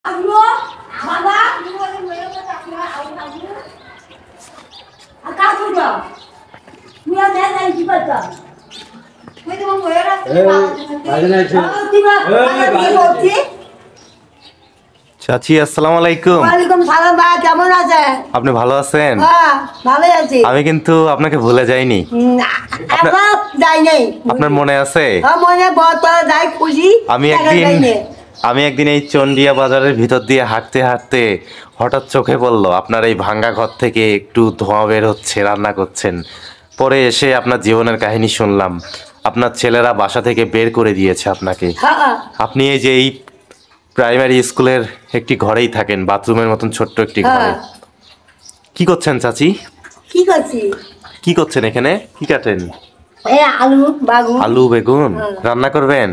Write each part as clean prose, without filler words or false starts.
চাচি আসসালামু আলাইকুম। ওয়ালাইকুম সালাম ভাই, কেমন আছেন? আপনি ভালো আছেন? হ্যাঁ ভালোই আছি। আমি কিন্তু আপনাকে ভুলে যাইনি। আপনার মনে আছে? আমি একদিন এই চন্ডিয়া বাজারের ভিতর দিয়ে হাঁটতে হাঁটতে হঠাৎ চোখে পড়লো আপনার এই ভাঙ্গা ঘর থেকে একটু ধোঁয়া বের হচ্ছে, রান্না করছেন। পরে এসে আপনার জীবনের কাহিনী শুনলাম, আপনার ছেলেরা বাসা থেকে বের করে দিয়েছে আপনাকে। আপনি এই যে এই প্রাইমারি স্কুলের একটি ঘরেই থাকেন, বাথরুমের মতন ছোট্ট একটি ঘরে। কি করছেন চাচি? কি করছেন এখানে? কি কাটেন? আলু বেগুন রান্না করবেন,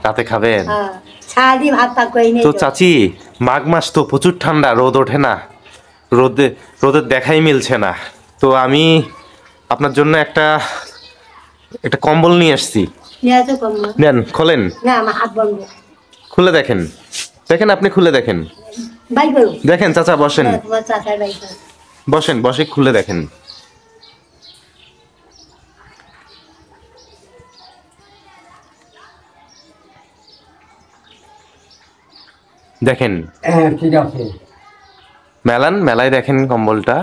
রাতে খাবেন। তো চাচি, মাঘ মাস তো প্রচুর ঠান্ডা, রোদ ওঠে না, রোদের দেখাই মিলছে না। তো আমি আপনার জন্য একটা কম্বল নিয়ে আসছি। নেন, খোলেন, খুলে দেখেন। আপনি খুলে দেখেন। দেখেন চাচা, বসেন, বসে খুলে দেখেন। দেখেন, ঠিক আছে, মেলায় দেখেন কম্বলটা।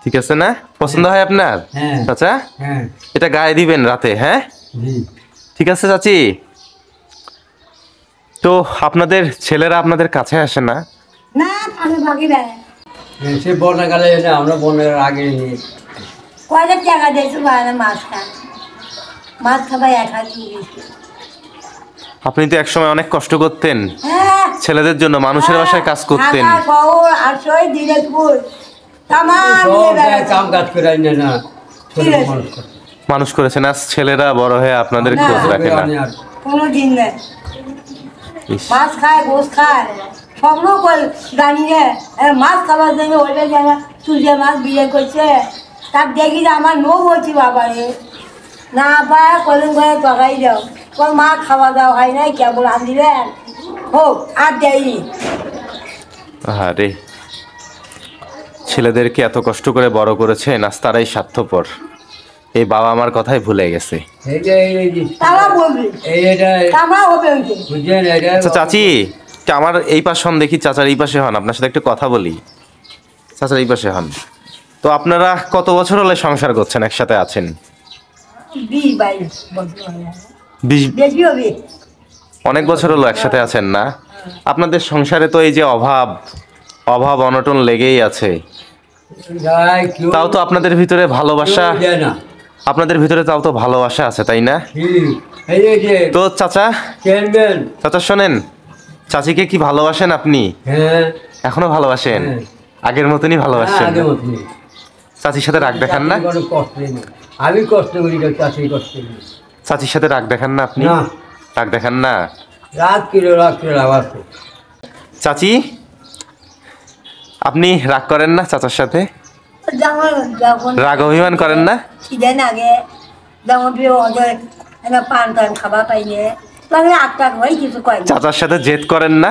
ঠিক আছে না? পছন্দ হয় আপনার চাচা? এটা গায়ে দিবেন রাতে। হ্যাঁ ঠিক আছে চাচি। তো আপনাদের ছেলেরা আপনাদের কাছে আসে না? সে বর্ণাকালে আমরা বন্যার আগে আপনি তো একসময় অনেক কষ্ট করতেন ছেলেদের জন্য, মানুষের বাসায় কাজ করতেন। মানুষ করেছেন, আজ ছেলেরা বড় হয়ে আপনাদের খোঁজ রাখে না। মাছ খায়, গোস খায়, সবগুলো জানি রে। মাছ খাবার জন্য ওইটা যেন চুলছে মাছ বিয়ে করছে, তার দেখি যে আমার নো বলছি বাবা রে, না পায় কদিন করে তরকারি দাও, তোর মা খাওয়া দাওয়া হয় নাই, কেবল আনদিলেন হোক আর দেয়নি। আরে ছেলেদেরকে এত কষ্ট করে বড় করেছেন, আজ তারাই স্বার্থপর। এই বাবা আমার কথাই ভুলে গেছে। চাচি, আমার এই পাশ হন দেখি, চাচার এই পাশে হন, আপনার সাথে একটু কথা বলি। চাচার এই পাশে হন। তো আপনারা কত বছর হলে সংসার করছেন, একসাথে আছেন? 20 অনেক বছর হলো একসাথে আছেন না? আপনাদের সংসারে তো এই যে অভাব অনটন লেগেই আছে। তাও তো আপনাদের ভিতরে ভালোবাসা, তাও তো ভালোবাসা আছে, তাই না? তো চাচা শোনেন, চাচিকে কি ভালোবাসেন আপনি? এখনো ভালোবাসেন? আগের মতনই ভালোবাসেন? চাচির সাথে রাগ দেখান না? আমি কষ্ট করি, চাচির সাথে রাগ দেখান না আপনি? রাগ দেখান না? চাচি, আপনি রাগ করেন না চাচার সাথে? রাগ অভিমান করেন না? চাচার সাথে জেদ করেন না?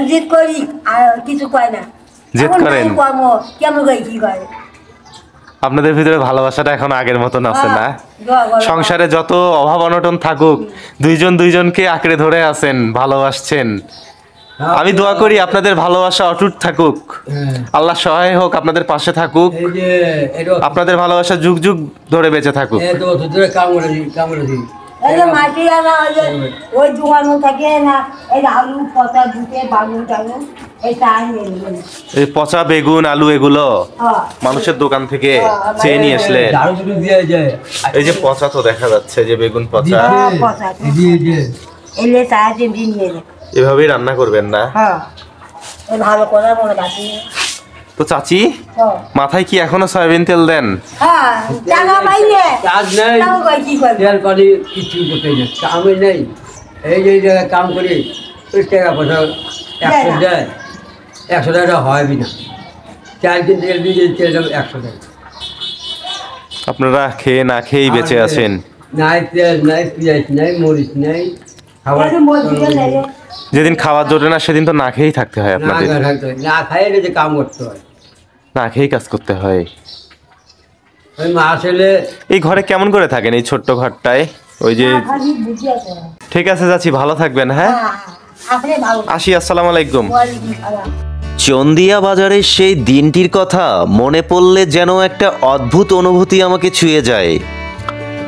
জেদ করি, কিছু কয় না। জেদ করেন? আপনাদের ভিতরে ভালোবাসাটা এখন আগের মতন আছে না? সংসারে যত অভাব অনটন থাকুক, দুইজনকে আঁকড়ে ধরে আছেন, ভালোবাসছেন। আমি দোয়া করি আপনাদের ভালোবাসা অটুট থাকুক, আল্লাহ সহায় হোক, আপনাদের পাশে থাকুক, আপনাদের ভালোবাসা যুগ যুগ ধরে বেঁচে থাকুক। এই পচা বেগুন আলু এগুলো মানুষের দোকান থেকে চেয়ে নিয়ে আসলে, এই যে পচা তো দেখা যাচ্ছে, যে বেগুন পচা, এভাবেই রান্না করবেন না? তো চাচি, মাথায় কি এখনো সয়াবিন তেল দেন? এই যে কাম করি, টাকা পয়সা 100 টাকা হয় না, 4 দিন তেল 2 দিন তেল 100 টাকা। আপনারা খেয়ে না খেয়েই বেঁচে আছেন। নাই পেঁয়াজ নাই, পেঁয়াজ নাই, মরিচ নাই, খাবার একটু মসজিদে নেবে। যেদিন খাওয়া জোটে না সেদিন তো না খেয়েই থাকতে হয় না আপনাদের, থাকতে হয়, না খাইয়ে যে কাম করতে হয়। না খেয়েই কাজ করতে হয়। ওই মাছ এলে এই ঘরে কেমন করে থাকেন এই ছোট্ট ঘরটায়? ওই যে না, খালি বুঝি আছে। ঠিক আছে চাচি, ভালো থাকবেন। হ্যাঁ, হ্যাঁ, আপনি ভালো। আসি, আসসালামু আলাইকুম। ওয়ালাইকুম সালাম। চন্দিয়া বাজারের সেই দিনটির কথা মনে পড়লে যেন একটা অদ্ভুত অনুভূতি আমাকে ছুঁয়ে যায়।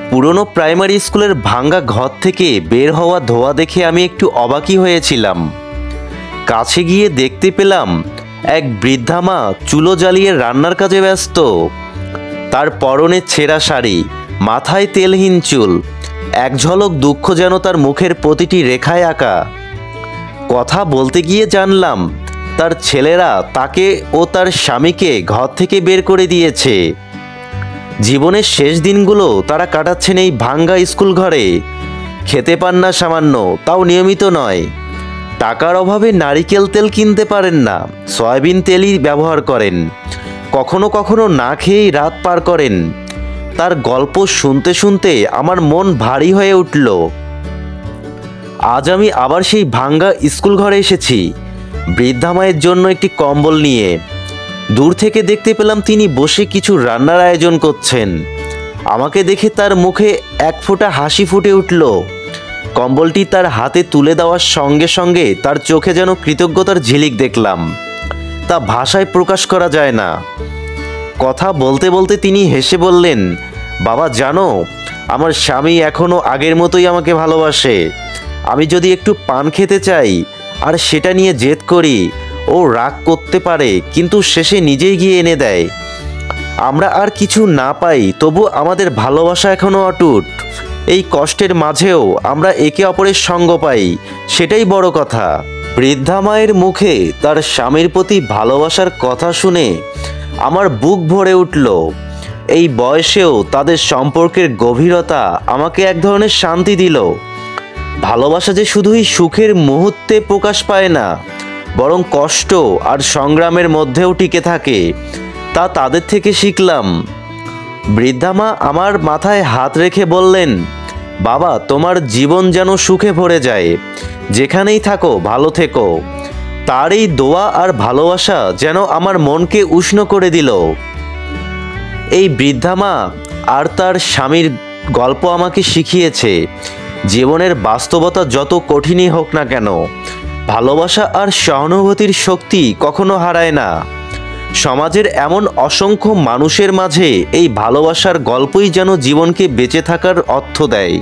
পুরনো প্রাইমারি স্কুলের ভাঙ্গা ঘর থেকে বের হওয়া ধোঁয়া দেখে আমি একটু অবাকই হয়েছিলাম। কাছে গিয়ে দেখতে পেলাম এক বৃদ্ধা মা চুলো জ্বালিয়ে রান্নার কাজে ব্যস্ত। তার পরনে ছেঁড়া শাড়ি, মাথায় তেলহীন চুল, এক ঝলক দুঃখ যেন তার মুখের প্রতিটি রেখায় আঁকা। কথা বলতে গিয়ে জানলাম তার ছেলেরা তাকে ও তার স্বামীকে ঘর থেকে বের করে দিয়েছে। জীবনের শেষ দিনগুলো তারা কাটাচ্ছেন এই ভাঙ্গা স্কুল ঘরে। খেতে পান না সামান্য, তাও নিয়মিত নয়। টাকার অভাবে নারিকেল তেল কিনতে পারেন না, সয়াবিন তেলই ব্যবহার করেন। কখনো কখনো না খেয়েই রাত পার করেন। তার গল্প শুনতে শুনতে আমার মন ভারী হয়ে উঠল। আজ আমি আবার সেই ভাঙ্গা স্কুল ঘরে এসেছি, বৃদ্ধা মায়ের জন্য একটি কম্বল নিয়ে। দূর থেকে দেখতে পেলাম তিনি বসে কিছু রান্নার আয়োজন করছেন। আমাকে দেখে তার মুখে এক ফোঁটা হাসি ফুটে উঠল। কম্বলটি তার হাতে তুলে দেওয়ার সঙ্গে সঙ্গে তার চোখে যেন কৃতজ্ঞতার ঝিলিক দেখলাম। তা ভাষায় প্রকাশ করা যায় না। কথা বলতে বলতে তিনি হেসে বললেন, বাবা জানো, আমার স্বামী এখনো আগের মতোই আমাকে ভালোবাসে। আমি যদি একটু পান খেতে চাই আর সেটা নিয়ে জেদ করি, ও রাগ করতে পারে, কিন্তু শেষে নিজেই গিয়ে এনে দেয়। আমরা আর কিছু না পাই, তবু আমাদের ভালোবাসা এখনো অটুট। এই কষ্টের মাঝেও আমরা একে অপরের সঙ্গ পাই, সেটাই বড় কথা। বৃদ্ধা মায়ের মুখে তার স্বামীর প্রতি ভালোবাসার কথা শুনে আমার বুক ভরে উঠল। এই বয়সেও তাদের সম্পর্কের গভীরতা আমাকে এক ধরনের শান্তি দিল। ভালোবাসা যে শুধুই সুখের মুহূর্তে প্রকাশ পায় না, বরং কষ্ট আর সংগ্রামের মধ্যেও টিকে থাকে, তা তাদের থেকে শিখলাম। বৃদ্ধা মা আমার মাথায় হাত রেখে বললেন, বাবা তোমার জীবন যেন সুখে ভরে যায়, যেখানেই থাকো ভালো থেকো। তার এই দোয়া আর ভালোবাসা যেন আমার মনকে উষ্ণ করে দিল। এই বৃদ্ধা মা আর তার স্বামীর গল্প আমাকে শিখিয়েছে, জীবনের বাস্তবতা যত কঠিনই হোক না কেন, ভালোবাসা আর সহানুভূতির শক্তি কখনো হারায় না। সমাজের এমন অসংখ্য মানুষের মাঝে এই ভালোবাসার গল্পই যেন জীবনকে বেঁচে থাকার অর্থ দেয়।